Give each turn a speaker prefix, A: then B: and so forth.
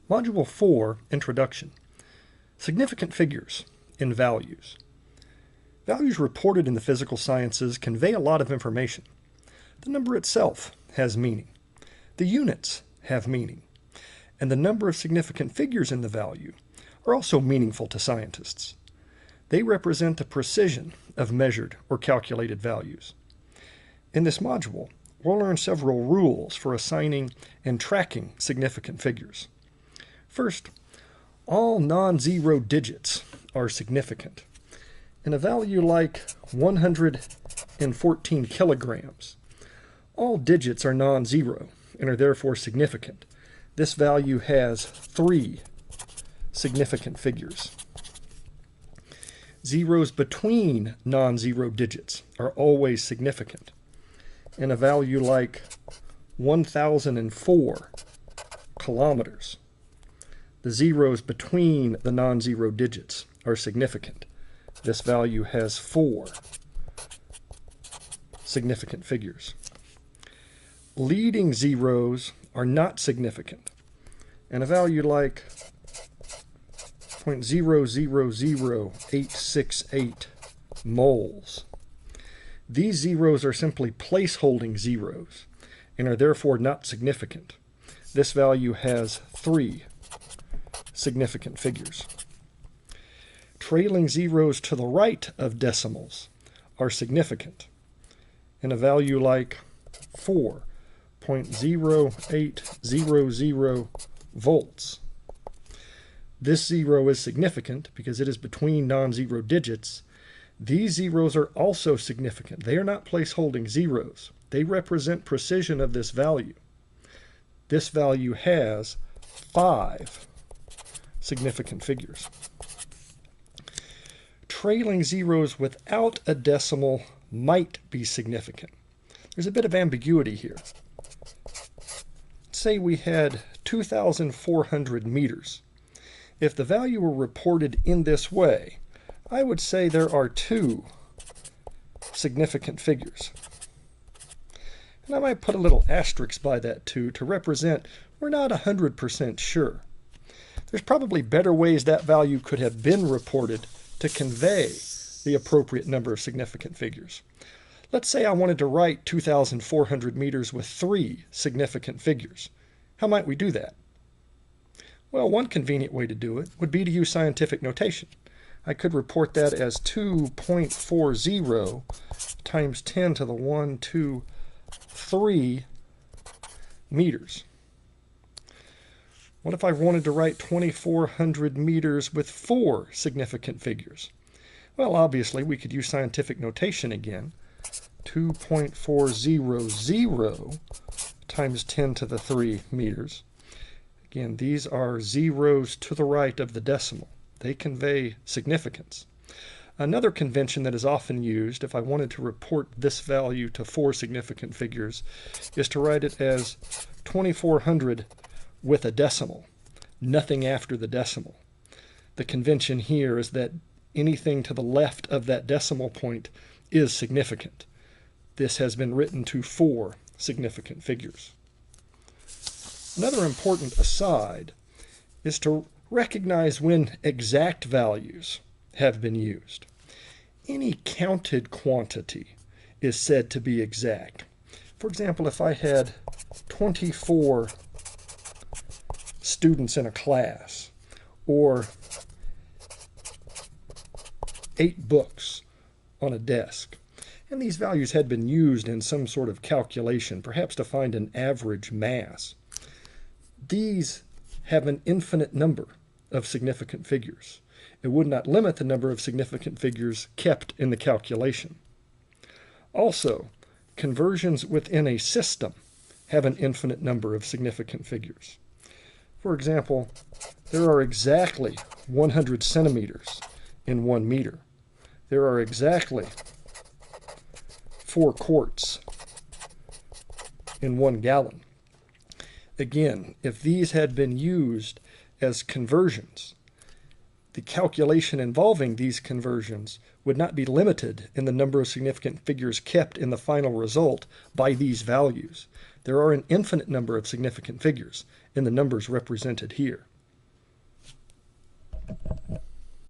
A: Module 4, Introduction. Significant figures in values. Values reported in the physical sciences convey a lot of information. The number itself has meaning. The units have meaning. And the number of significant figures in the value are also meaningful to scientists. They represent the precision of measured or calculated values. In this module, we'll learn several rules for assigning and tracking significant figures. First, all non-zero digits are significant. In a value like 114 kilograms, all digits are non-zero and are therefore significant. This value has 3 significant figures. Zeros between non-zero digits are always significant. In a value like 1004 kilometers, the zeros between the non-zero digits are significant. This value has 4 significant figures. Leading zeros are not significant. And a value like 0.000868 moles. These zeros are simply place-holding zeros and are therefore not significant. This value has 3 significant figures. Trailing zeros to the right of decimals are significant. And a value like 4.0800 volts. This zero is significant because it is between non-zero digits. These zeros are also significant. They are not place-holding zeros. They represent precision of this value. This value has 5 significant figures. Trailing zeros without a decimal might be significant. There's a bit of ambiguity here. Say we had 2,400 meters. If the value were reported in this way, I would say there are 2 significant figures. And I might put a little asterisk by that 2 to represent we're not 100% sure. There's probably better ways that value could have been reported to convey the appropriate number of significant figures. Let's say I wanted to write 2,400 meters with 3 significant figures. How might we do that? Well, one convenient way to do it would be to use scientific notation. I could report that as 2.40 times 10 to the 1, 2, 3 meters. What if I wanted to write 2,400 meters with 4 significant figures? Well, obviously, we could use scientific notation again. 2.400 times 10 to the 3 meters. Again, these are zeros to the right of the decimal. They convey significance. Another convention that is often used if I wanted to report this value to 4 significant figures is to write it as 2,400 with a decimal, nothing after the decimal. The convention here is that anything to the left of that decimal point is significant. This has been written to 4 significant figures. Another important aside is to recognize when exact values have been used. Any counted quantity is said to be exact. For example, if I had 24 students in a class, or 8 books on a desk, and these values had been used in some sort of calculation, perhaps to find an average mass, these have an infinite number of significant figures. It would not limit the number of significant figures kept in the calculation. Also, conversions within a system have an infinite number of significant figures. For example, there are exactly 100 centimeters in 1 meter. There are exactly 4 quarts in 1 gallon. Again, if these had been used as conversions, the calculation involving these conversions would not be limited in the number of significant figures kept in the final result by these values. There are an infinite number of significant figures in the numbers represented here.